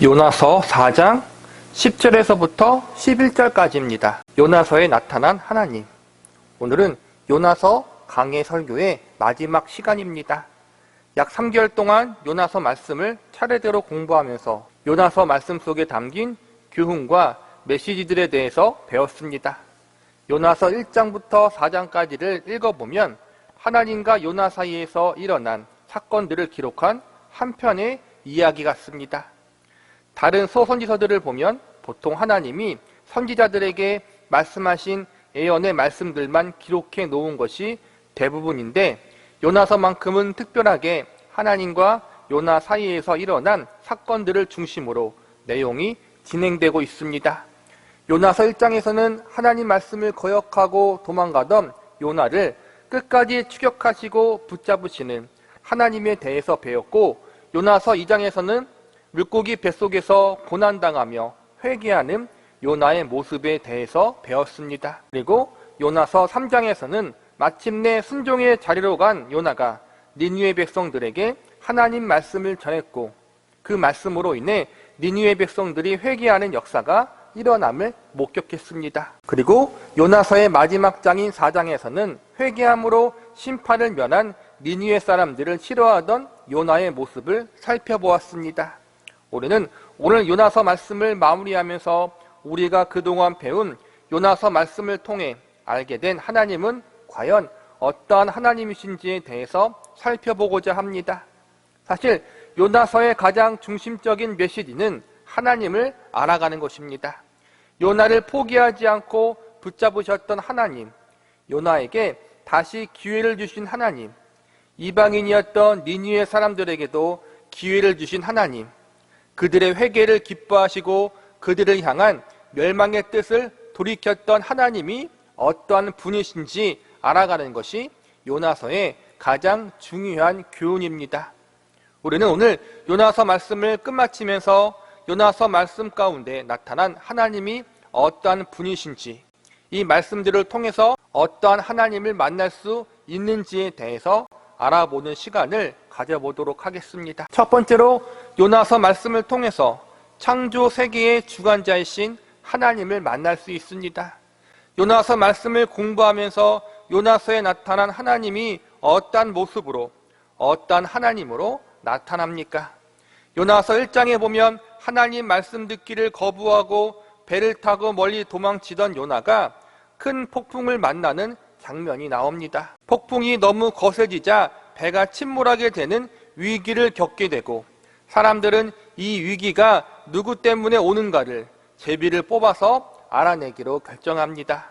요나서 4장 10절에서부터 11절까지입니다. 요나서에 나타난 하나님. 오늘은 요나서 강해 설교의 마지막 시간입니다. 약 3개월 동안 요나서 말씀을 차례대로 공부하면서 요나서 말씀 속에 담긴 교훈과 메시지들에 대해서 배웠습니다. 요나서 1장부터 4장까지를 읽어보면 하나님과 요나 사이에서 일어난 사건들을 기록한 한 편의 이야기 같습니다. 다른 소선지서들을 보면 보통 하나님이 선지자들에게 말씀하신 예언의 말씀들만 기록해 놓은 것이 대부분인데, 요나서만큼은 특별하게 하나님과 요나 사이에서 일어난 사건들을 중심으로 내용이 진행되고 있습니다. 요나서 1장에서는 하나님 말씀을 거역하고 도망가던 요나를 끝까지 추격하시고 붙잡으시는 하나님에 대해서 배웠고, 요나서 2장에서는 물고기 뱃속에서 고난당하며 회개하는 요나의 모습에 대해서 배웠습니다. 그리고 요나서 3장에서는 마침내 순종의 자리로 간 요나가 니느웨 백성들에게 하나님 말씀을 전했고, 그 말씀으로 인해 니느웨 백성들이 회개하는 역사가 일어남을 목격했습니다. 그리고 요나서의 마지막 장인 4장에서는 회개함으로 심판을 면한 니느웨 사람들을 싫어하던 요나의 모습을 살펴보았습니다. 우리는 오늘 요나서 말씀을 마무리하면서 우리가 그동안 배운 요나서 말씀을 통해 알게 된 하나님은 과연 어떠한 하나님이신지에 대해서 살펴보고자 합니다. 사실 요나서의 가장 중심적인 메시지는 하나님을 알아가는 것입니다. 요나를 포기하지 않고 붙잡으셨던 하나님, 요나에게 다시 기회를 주신 하나님, 이방인이었던 니느웨 사람들에게도 기회를 주신 하나님, 그들의 회개를 기뻐하시고 그들을 향한 멸망의 뜻을 돌이켰던 하나님이 어떠한 분이신지 알아가는 것이 요나서의 가장 중요한 교훈입니다. 우리는 오늘 요나서 말씀을 끝마치면서 요나서 말씀 가운데 나타난 하나님이 어떠한 분이신지, 이 말씀들을 통해서 어떠한 하나님을 만날 수 있는지에 대해서 알아보는 시간을 가져보도록 하겠습니다. 첫 번째로 요나서 말씀을 통해서 창조 세계의 주관자이신 하나님을 만날 수 있습니다. 요나서 말씀을 공부하면서 요나서에 나타난 하나님이 어떠한 모습으로, 어떠한 하나님으로 나타납니까? 요나서 1장에 보면 하나님 말씀 듣기를 거부하고 배를 타고 멀리 도망치던 요나가 큰 폭풍을 만나는 장면이 나옵니다. 폭풍이 너무 거세지자 배가 침몰하게 되는 위기를 겪게 되고, 사람들은 이 위기가 누구 때문에 오는가를 제비를 뽑아서 알아내기로 결정합니다.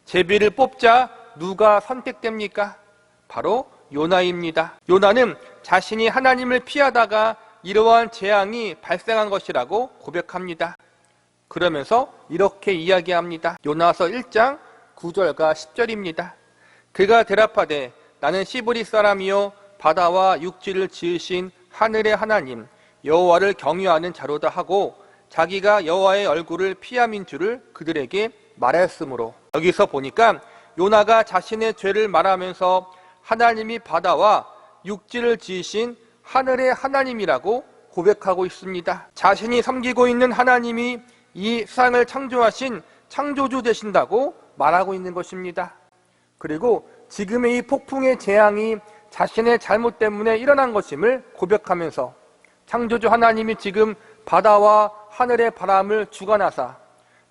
제비를 뽑자 누가 선택됩니까? 바로 요나입니다. 요나는 자신이 하나님을 피하다가 이러한 재앙이 발생한 것이라고 고백합니다. 그러면서 이렇게 이야기합니다. 요나서 1장 9절과 10절입니다. 그가 대답하되 나는 시브리 사람이요 바다와 육지를 지으신 하늘의 하나님 여호와를 경유하는 자로다 하고, 자기가 여호와의 얼굴을 피함인 줄을 그들에게 말하였으므로. 여기서 보니까 요나가 자신의 죄를 말하면서 하나님이 바다와 육지를 지으신 하늘의 하나님이라고 고백하고 있습니다. 자신이 섬기고 있는 하나님이 이 세상을 창조하신 창조주 되신다고 말하고 있는 것입니다. 그리고 지금의 이 폭풍의 재앙이 자신의 잘못 때문에 일어난 것임을 고백하면서 창조주 하나님이 지금 바다와 하늘의 바람을 주관하사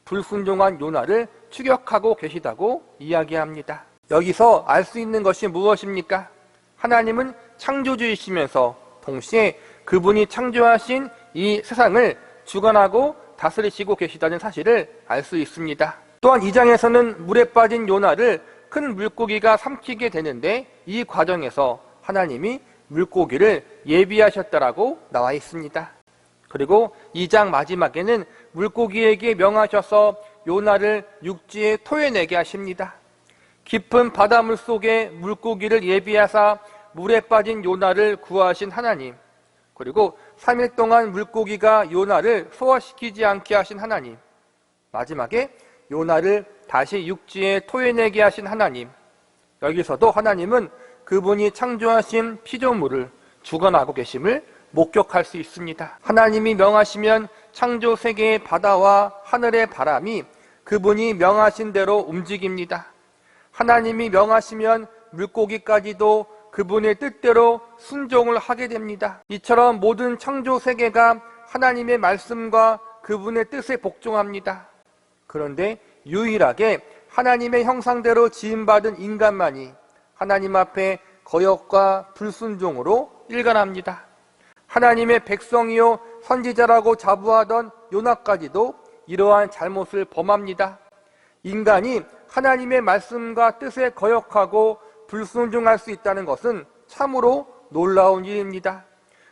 불순종한 요나를 추격하고 계시다고 이야기합니다. 여기서 알 수 있는 것이 무엇입니까? 하나님은 창조주이시면서 동시에 그분이 창조하신 이 세상을 주관하고 다스리시고 계시다는 사실을 알 수 있습니다. 또한 2장에서는 물에 빠진 요나를 큰 물고기가 삼키게 되는데, 이 과정에서 하나님이 물고기를 예비하셨다라고 나와 있습니다. 그리고 2장 마지막에는 물고기에게 명하셔서 요나를 육지에 토해내게 하십니다. 깊은 바닷물 속에 물고기를 예비하사 물에 빠진 요나를 구하신 하나님, 그리고 3일 동안 물고기가 요나를 소화시키지 않게 하신 하나님, 마지막에 요나를 다시 육지에 토해내게 하신 하나님, 여기서도 하나님은 그분이 창조하신 피조물을 주관하고 계심을 목격할 수 있습니다. 하나님이 명하시면 창조 세계의 바다와 하늘의 바람이 그분이 명하신 대로 움직입니다. 하나님이 명하시면 물고기까지도 그분의 뜻대로 순종을 하게 됩니다. 이처럼 모든 창조 세계가 하나님의 말씀과 그분의 뜻에 복종합니다. 그런데 유일하게 하나님의 형상대로 지음받은 인간만이 하나님 앞에 거역과 불순종으로 일관합니다. 하나님의 백성이요 선지자라고 자부하던 요나까지도 이러한 잘못을 범합니다. 인간이 하나님의 말씀과 뜻에 거역하고 불순종할 수 있다는 것은 참으로 놀라운 일입니다.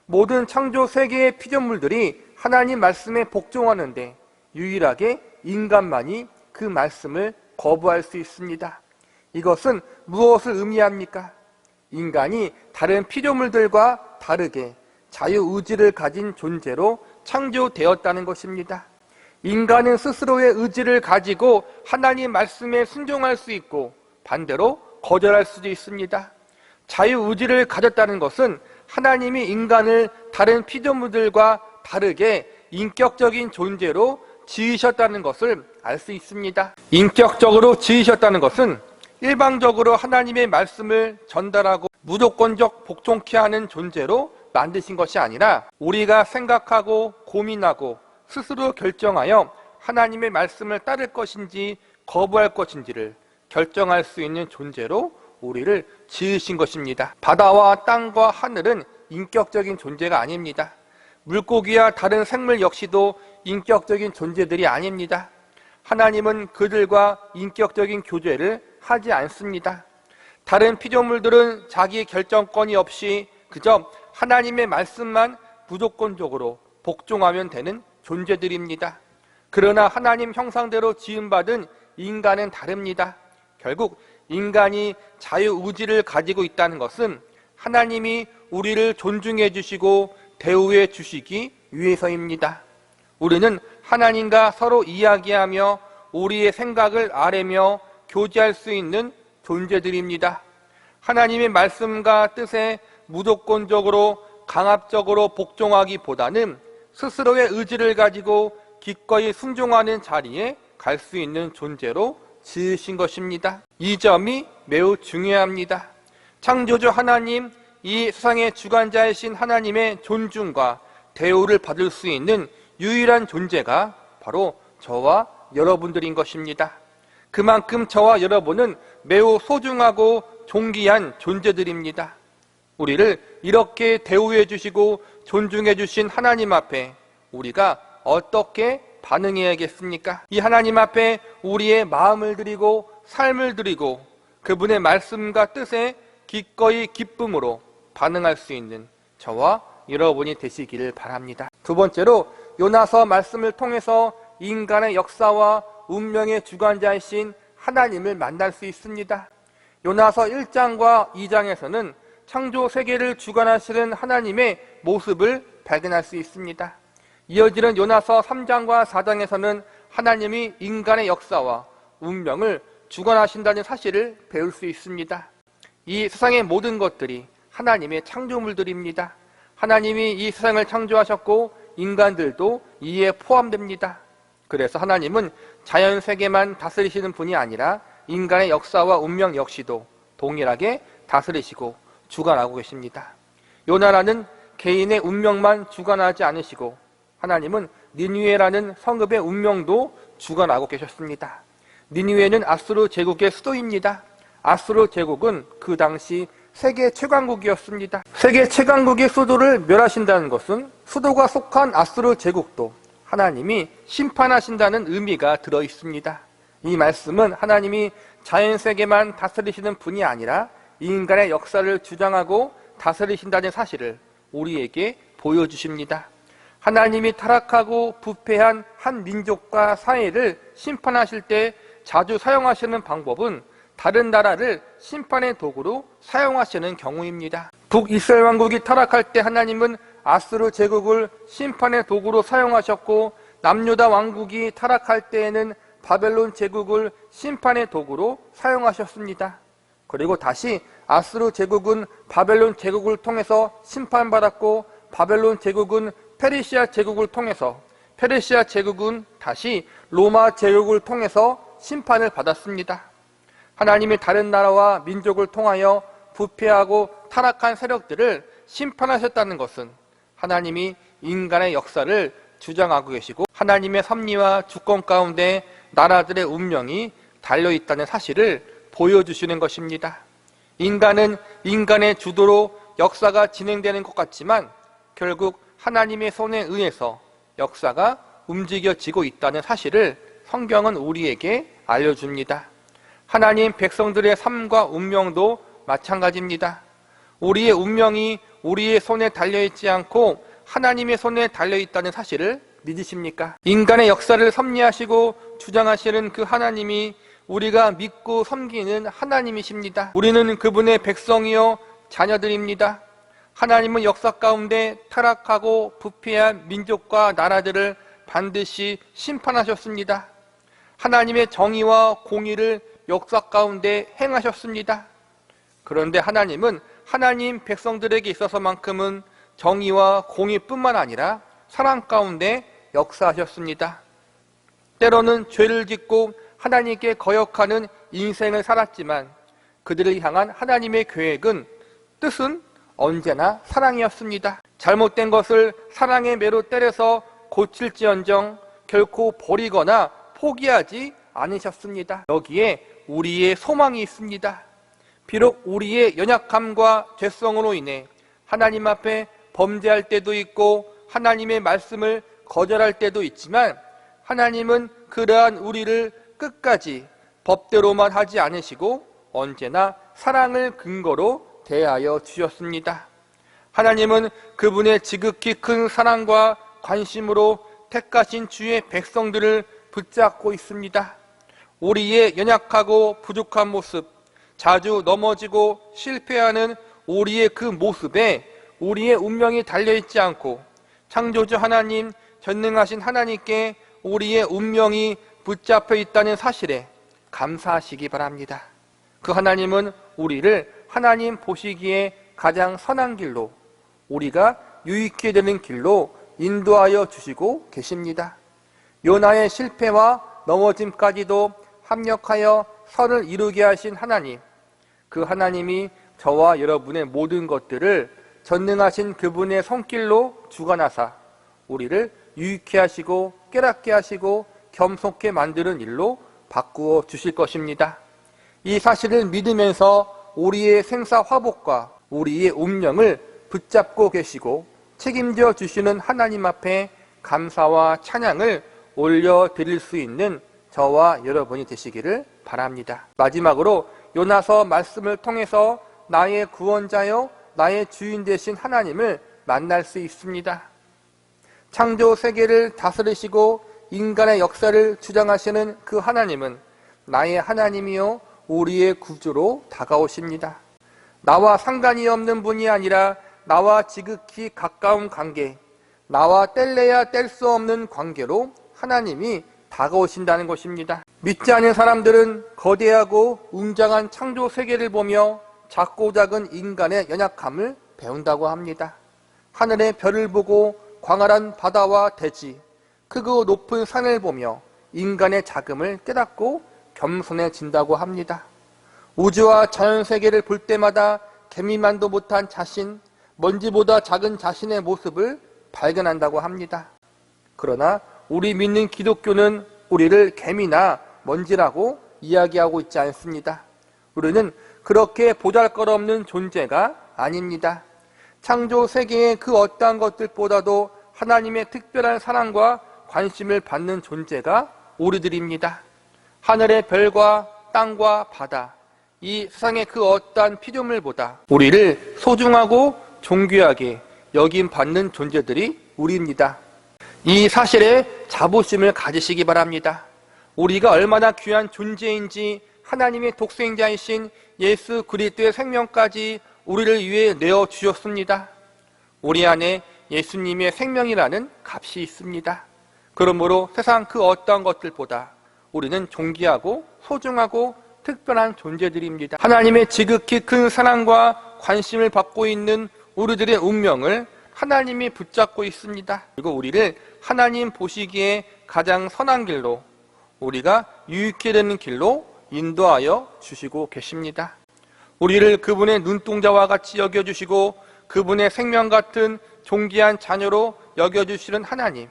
모든 창조 세계의 피조물들이 하나님 말씀에 복종하는데 유일하게 인간만이 그 말씀을 거부할 수 있습니다. 이것은 무엇을 의미합니까? 인간이 다른 피조물들과 다르게 자유의지를 가진 존재로 창조되었다는 것입니다. 인간은 스스로의 의지를 가지고 하나님 말씀에 순종할 수 있고 반대로 거절할 수도 있습니다. 자유의지를 가졌다는 것은 하나님이 인간을 다른 피조물들과 다르게 인격적인 존재로 지으셨다는 것을 알 수 있습니다. 인격적으로 지으셨다는 것은 일방적으로 하나님의 말씀을 전달하고 무조건적 복종케 하는 존재로 만드신 것이 아니라 우리가 생각하고 고민하고 스스로 결정하여 하나님의 말씀을 따를 것인지 거부할 것인지를 결정할 수 있는 존재로 우리를 지으신 것입니다. 바다와 땅과 하늘은 인격적인 존재가 아닙니다. 물고기와 다른 생물 역시도 인격적인 존재들이 아닙니다. 하나님은 그들과 인격적인 교제를 하지 않습니다. 다른 피조물들은 자기 결정권이 없이 그저 하나님의 말씀만 무조건적으로 복종하면 되는 존재들입니다. 그러나 하나님 형상대로 지음받은 인간은 다릅니다. 결국 인간이 자유의지를 가지고 있다는 것은 하나님이 우리를 존중해 주시고 대우해 주시기 위해서입니다. 우리는 하나님과 서로 이야기하며 우리의 생각을 아뢰며 교제할 수 있는 존재들입니다. 하나님의 말씀과 뜻에 무조건적으로 강압적으로 복종하기보다는 스스로의 의지를 가지고 기꺼이 순종하는 자리에 갈 수 있는 존재로 지으신 것입니다. 이 점이 매우 중요합니다. 창조주 하나님, 이 세상의 주관자이신 하나님의 존중과 대우를 받을 수 있는 유일한 존재가 바로 저와 여러분들인 것입니다. 그만큼 저와 여러분은 매우 소중하고 존귀한 존재들입니다. 우리를 이렇게 대우해 주시고 존중해 주신 하나님 앞에 우리가 어떻게 반응해야겠습니까? 이 하나님 앞에 우리의 마음을 드리고 삶을 드리고 그분의 말씀과 뜻에 기꺼이 기쁨으로 반응할 수 있는 저와 여러분이 되시기를 바랍니다. 두 번째로 요나서 말씀을 통해서 인간의 역사와 운명의 주관자이신 하나님을 만날 수 있습니다. 요나서 1장과 2장에서는 창조 세계를 주관하시는 하나님의 모습을 발견할 수 있습니다. 이어지는 요나서 3장과 4장에서는 하나님이 인간의 역사와 운명을 주관하신다는 사실을 배울 수 있습니다. 이 세상의 모든 것들이 하나님의 창조물들입니다. 하나님이 이 세상을 창조하셨고 인간들도 이에 포함됩니다. 그래서 하나님은 자연 세계만 다스리시는 분이 아니라 인간의 역사와 운명 역시도 동일하게 다스리시고 주관하고 계십니다. 요나라는 개인의 운명만 주관하지 않으시고 하나님은 니느웨라는 성읍의 운명도 주관하고 계셨습니다. 니느웨는 아수르 제국의 수도입니다. 아수르 제국은 그 당시 세계 최강국이었습니다. 세계 최강국의 수도를 멸하신다는 것은 수도가 속한 아수르 제국도 하나님이 심판하신다는 의미가 들어 있습니다. 이 말씀은 하나님이 자연세계만 다스리시는 분이 아니라 인간의 역사를 주장하고 다스리신다는 사실을 우리에게 보여주십니다. 하나님이 타락하고 부패한 한 민족과 사회를 심판하실 때 자주 사용하시는 방법은 다른 나라를 심판의 도구로 사용하시는 경우입니다. 북이스라엘 왕국이 타락할 때 하나님은 아수르 제국을 심판의 도구로 사용하셨고 남유다 왕국이 타락할 때에는 바벨론 제국을 심판의 도구로 사용하셨습니다. 그리고 다시 아수르 제국은 바벨론 제국을 통해서 심판받았고 바벨론 제국은 페르시아 제국을 통해서, 페르시아 제국은 다시 로마 제국을 통해서 심판을 받았습니다. 하나님이 다른 나라와 민족을 통하여 부패하고 타락한 세력들을 심판하셨다는 것은 하나님이 인간의 역사를 주장하고 계시고 하나님의 섭리와 주권 가운데 나라들의 운명이 달려있다는 사실을 보여주시는 것입니다. 인간은 인간의 주도로 역사가 진행되는 것 같지만 결국 하나님의 손에 의해서 역사가 움직여지고 있다는 사실을 성경은 우리에게 알려줍니다. 하나님 백성들의 삶과 운명도 마찬가지입니다. 우리의 운명이 우리의 손에 달려있지 않고 하나님의 손에 달려있다는 사실을 믿으십니까? 인간의 역사를 섭리하시고 주장하시는 그 하나님이 우리가 믿고 섬기는 하나님이십니다. 우리는 그분의 백성이요 자녀들입니다. 하나님은 역사 가운데 타락하고 부패한 민족과 나라들을 반드시 심판하셨습니다. 하나님의 정의와 공의를 역사 가운데 행하셨습니다. 그런데 하나님은 하나님 백성들에게 있어서만큼은 정의와 공의뿐만 아니라 사랑 가운데 역사하셨습니다. 때로는 죄를 짓고 하나님께 거역하는 인생을 살았지만 그들을 향한 하나님의 계획은, 뜻은 언제나 사랑이었습니다. 잘못된 것을 사랑의 매로 때려서 고칠지언정 결코 버리거나 포기하지 않으셨습니다. 여기에 우리의 소망이 있습니다. 비록 우리의 연약함과 죄성으로 인해 하나님 앞에 범죄할 때도 있고 하나님의 말씀을 거절할 때도 있지만 하나님은 그러한 우리를 끝까지 법대로만 하지 않으시고 언제나 사랑을 근거로 대하여 주셨습니다. 하나님은 그분의 지극히 큰 사랑과 관심으로 택하신 주의 백성들을 붙잡고 있습니다. 우리의 연약하고 부족한 모습, 자주 넘어지고 실패하는 우리의 그 모습에 우리의 운명이 달려있지 않고 창조주 하나님, 전능하신 하나님께 우리의 운명이 붙잡혀 있다는 사실에 감사하시기 바랍니다. 그 하나님은 우리를 하나님 보시기에 가장 선한 길로, 우리가 유익게 되는 길로 인도하여 주시고 계십니다. 요나의 실패와 넘어짐까지도 합력하여 선을 이루게 하신 하나님, 그 하나님이 저와 여러분의 모든 것들을 전능하신 그분의 손길로 주관하사 우리를 유익케 하시고 깨닫게 하시고 겸손케 만드는 일로 바꾸어 주실 것입니다. 이 사실을 믿으면서 우리의 생사 화복과 우리의 운명을 붙잡고 계시고 책임져 주시는 하나님 앞에 감사와 찬양을 올려드릴 수 있는 저와 여러분이 되시기를 바랍니다. 마지막으로 요나서 말씀을 통해서 나의 구원자요 나의 주인 되신 하나님을 만날 수 있습니다. 창조 세계를 다스리시고 인간의 역사를 주장하시는 그 하나님은 나의 하나님이요 우리의 구주로 다가오십니다. 나와 상관이 없는 분이 아니라 나와 지극히 가까운 관계, 나와 뗄래야 뗄 수 없는 관계로 하나님이 다가오신다는 것입니다. 믿지 않는 사람들은 거대하고 웅장한 창조 세계를 보며 작고 작은 인간의 연약함을 배운다고 합니다. 하늘의 별을 보고 광활한 바다와 대지, 크고 높은 산을 보며 인간의 작음을 깨닫고 겸손해진다고 합니다. 우주와 자연세계를 볼 때마다 개미만도 못한 자신, 먼지보다 작은 자신의 모습을 발견한다고 합니다. 그러나 우리 믿는 기독교는 우리를 개미나 먼지라고 이야기하고 있지 않습니다. 우리는 그렇게 보잘것없는 존재가 아닙니다. 창조 세계의 그 어떠한 것들보다도 하나님의 특별한 사랑과 관심을 받는 존재가 우리들입니다. 하늘의 별과 땅과 바다, 이 세상의 그 어떠한 피조물보다 우리를 소중하고 존귀하게 여김받는 존재들이 우리입니다. 이 사실에 자부심을 가지시기 바랍니다. 우리가 얼마나 귀한 존재인지 하나님의 독생자이신 예수 그리스도의 생명까지 우리를 위해 내어주셨습니다. 우리 안에 예수님의 생명이라는 값이 있습니다. 그러므로 세상 그 어떠한 것들보다 우리는 존귀하고 소중하고 특별한 존재들입니다. 하나님의 지극히 큰 사랑과 관심을 받고 있는 우리들의 운명을 하나님이 붙잡고 있습니다. 그리고 우리를 하나님 보시기에 가장 선한 길로, 우리가 유익해 되는 길로 인도하여 주시고 계십니다. 우리를 그분의 눈동자와 같이 여겨주시고 그분의 생명 같은 존귀한 자녀로 여겨주시는 하나님,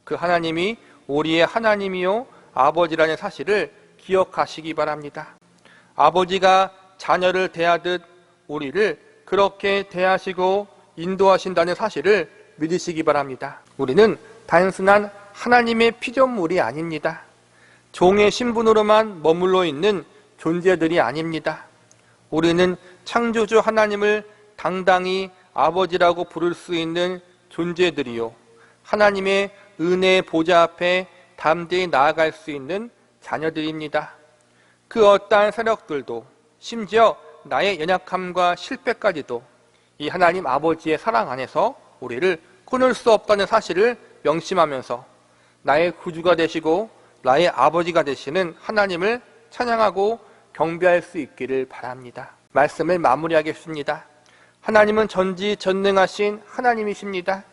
그 하나님이 우리의 하나님이요 아버지라는 사실을 기억하시기 바랍니다. 아버지가 자녀를 대하듯 우리를 그렇게 대하시고 인도하신다는 사실을 믿으시기 바랍니다. 우리는 단순한 하나님의 피조물이 아닙니다. 종의 신분으로만 머물러 있는 존재들이 아닙니다. 우리는 창조주 하나님을 당당히 아버지라고 부를 수 있는 존재들이요, 하나님의 은혜의 보좌 앞에 담대히 나아갈 수 있는 자녀들입니다. 그 어떠한 세력들도, 심지어 나의 연약함과 실패까지도 이 하나님 아버지의 사랑 안에서 우리를 끊을 수 없다는 사실을 명심하면서 나의 구주가 되시고 나의 아버지가 되시는 하나님을 찬양하고 경배할 수 있기를 바랍니다. 말씀을 마무리하겠습니다. 하나님은 전지전능하신 하나님이십니다.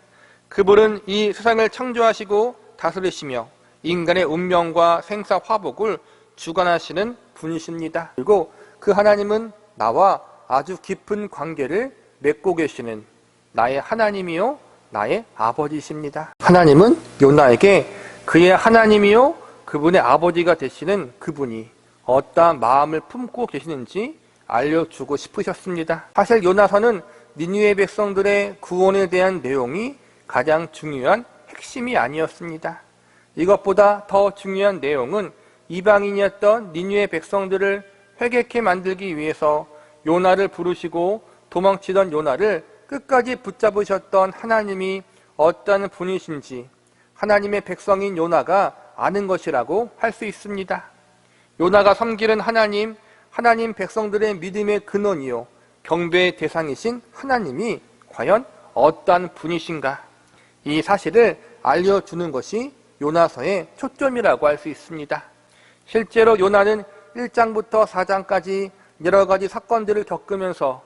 그분은 이 세상을 창조하시고 다스리시며 인간의 운명과 생사 화복을 주관하시는 분이십니다. 그리고 그 하나님은 나와 아주 깊은 관계를 맺고 계시는 나의 하나님이요 나의 아버지십니다. 하나님은 요나에게 그의 하나님이요 그분의 아버지가 되시는 그분이 어떠한 마음을 품고 계시는지 알려주고 싶으셨습니다. 사실 요나서는 니느웨 백성들의 구원에 대한 내용이 가장 중요한 핵심이 아니었습니다. 이것보다 더 중요한 내용은 이방인이었던 니느웨 백성들을 회개케 만들기 위해서 요나를 부르시고 도망치던 요나를 끝까지 붙잡으셨던 하나님이 어떤 분이신지 하나님의 백성인 요나가 아는 것이라고 할 수 있습니다. 요나가 섬기는 하나님 백성들의 믿음의 근원이요 경배의 대상이신 하나님이 과연 어떠한 분이신가, 이 사실을 알려주는 것이 요나서의 초점이라고 할 수 있습니다. 실제로 요나는 1장부터 4장까지 여러 가지 사건들을 겪으면서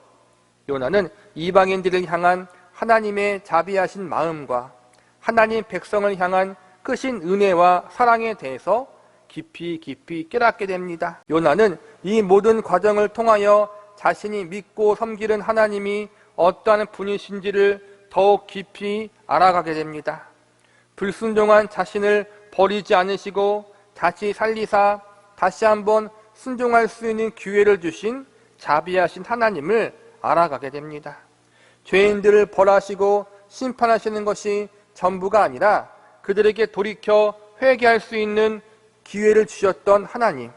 요나는 이방인들을 향한 하나님의 자비하신 마음과 하나님 백성을 향한 크신 은혜와 사랑에 대해서 깊이 깨닫게 됩니다. 요나는 이 모든 과정을 통하여 자신이 믿고 섬기는 하나님이 어떠한 분이신지를 더욱 깊이 알아가게 됩니다. 불순종한 자신을 버리지 않으시고 다시 살리사 다시 한번 순종할 수 있는 기회를 주신 자비하신 하나님을 알아가게 됩니다. 죄인들을 벌하시고 심판하시는 것이 전부가 아니라 그들에게 돌이켜 회개할 수 있는 기회를 주셨던 하나님,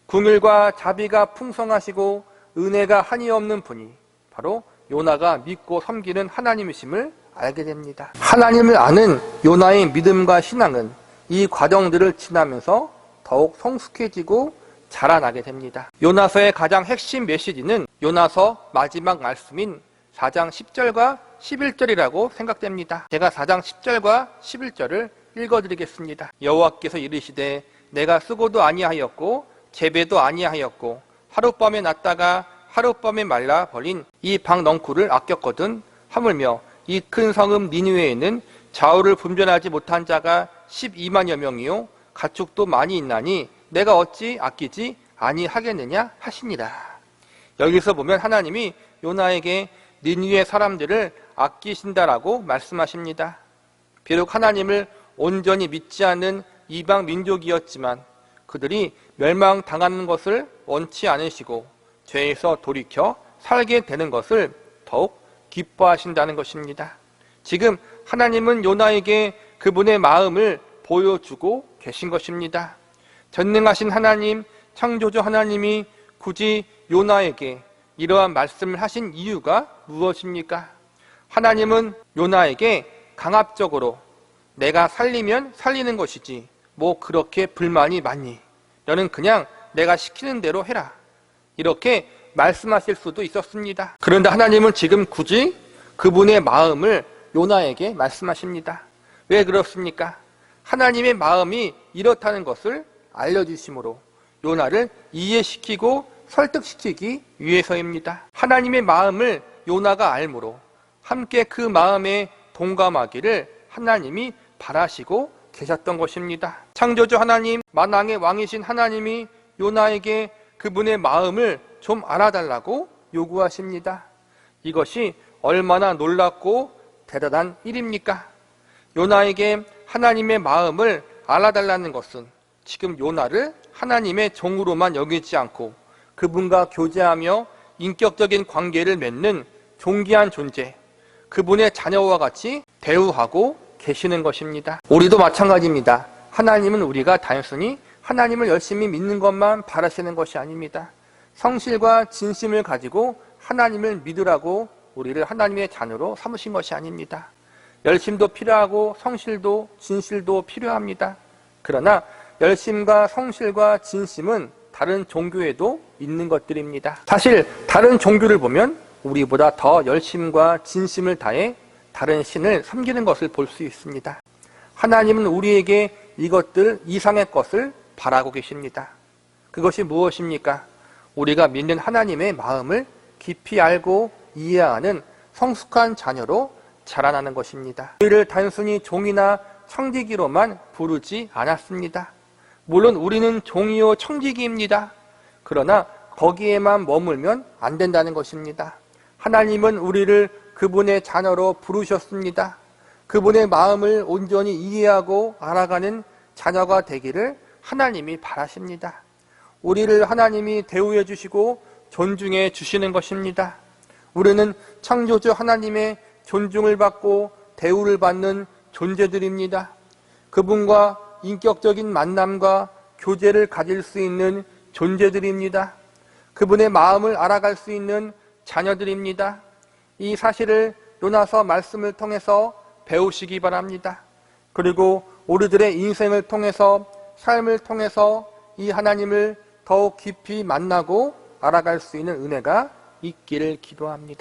긍휼과 자비가 풍성하시고 은혜가 한이 없는 분이 바로 요나가 믿고 섬기는 하나님이심을 알게 됩니다. 하나님을 아는 요나의 믿음과 신앙은 이 과정들을 지나면서 더욱 성숙해지고 자라나게 됩니다. 요나서의 가장 핵심 메시지는 요나서 마지막 말씀인 4장 10절과 11절이라고 생각됩니다. 제가 4장 10절과 11절을 읽어드리겠습니다. 여호와께서 이르시되 내가 쓰고도 아니하였고 재배도 아니하였고 하룻밤에 났다가 하룻밤에 말라 버린 이 박넝쿨을 아꼈거든. 하물며 이 큰 성읍 니느웨에는 좌우를 분별하지 못한 자가 12만여 명이요 가축도 많이 있나니 내가 어찌 아끼지 아니하겠느냐 하시니라. 여기서 보면 하나님이 요나에게 니느웨 사람들을 아끼신다라고 말씀하십니다. 비록 하나님을 온전히 믿지 않는 이방 민족이었지만 그들이 멸망당하는 것을 원치 않으시고 죄에서 돌이켜 살게 되는 것을 더욱 기뻐하신다는 것입니다. 지금 하나님은 요나에게 그분의 마음을 보여주고 계신 것입니다. 전능하신 하나님, 창조주 하나님이 굳이 요나에게 이러한 말씀을 하신 이유가 무엇입니까? 하나님은 요나에게 강압적으로 내가 살리면 살리는 것이지 뭐 그렇게 불만이 많니? 너는 그냥 내가 시키는 대로 해라. 이렇게 말씀하실 수도 있었습니다. 그런데 하나님은 지금 굳이 그분의 마음을 요나에게 말씀하십니다. 왜 그렇습니까? 하나님의 마음이 이렇다는 것을 알려주심으로 요나를 이해시키고 설득시키기 위해서입니다. 하나님의 마음을 요나가 알므로 함께 그 마음에 동감하기를 하나님이 바라시고 계셨던 것입니다. 창조주 하나님, 만왕의 왕이신 하나님이 요나에게 그분의 마음을 좀 알아달라고 요구하십니다. 이것이 얼마나 놀랍고 대단한 일입니까? 요나에게 하나님의 마음을 알아달라는 것은 지금 요나를 하나님의 종으로만 여기지 않고 그분과 교제하며 인격적인 관계를 맺는 존귀한 존재, 그분의 자녀와 같이 대우하고 계시는 것입니다. 우리도 마찬가지입니다. 하나님은 우리가 단순히 하나님을 열심히 믿는 것만 바라시는 것이 아닙니다. 성실과 진심을 가지고 하나님을 믿으라고 우리를 하나님의 자녀로 삼으신 것이 아닙니다. 열심도 필요하고 성실도 진실도 필요합니다. 그러나 열심과 성실과 진심은 다른 종교에도 있는 것들입니다. 사실 다른 종교를 보면 우리보다 더 열심과 진심을 다해 다른 신을 섬기는 것을 볼 수 있습니다. 하나님은 우리에게 이것들 이상의 것을 바라고 계십니다. 그것이 무엇입니까? 우리가 믿는 하나님의 마음을 깊이 알고 이해하는 성숙한 자녀로 자라나는 것입니다. 우리를 단순히 종이나 청지기로만 부르지 않았습니다. 물론 우리는 종이요 청지기입니다. 그러나 거기에만 머물면 안 된다는 것입니다. 하나님은 우리를 그분의 자녀로 부르셨습니다. 그분의 마음을 온전히 이해하고 알아가는 자녀가 되기를 하나님이 바라십니다. 우리를 하나님이 대우해 주시고 존중해 주시는 것입니다. 우리는 창조주 하나님의 존중을 받고 대우를 받는 존재들입니다. 그분과 인격적인 만남과 교제를 가질 수 있는 존재들입니다. 그분의 마음을 알아갈 수 있는 자녀들입니다. 이 사실을 요나서 말씀을 통해서 배우시기 바랍니다. 그리고 우리들의 인생을 통해서, 삶을 통해서 이 하나님을 더욱 깊이 만나고 알아갈 수 있는 은혜가 있기를 기도합니다.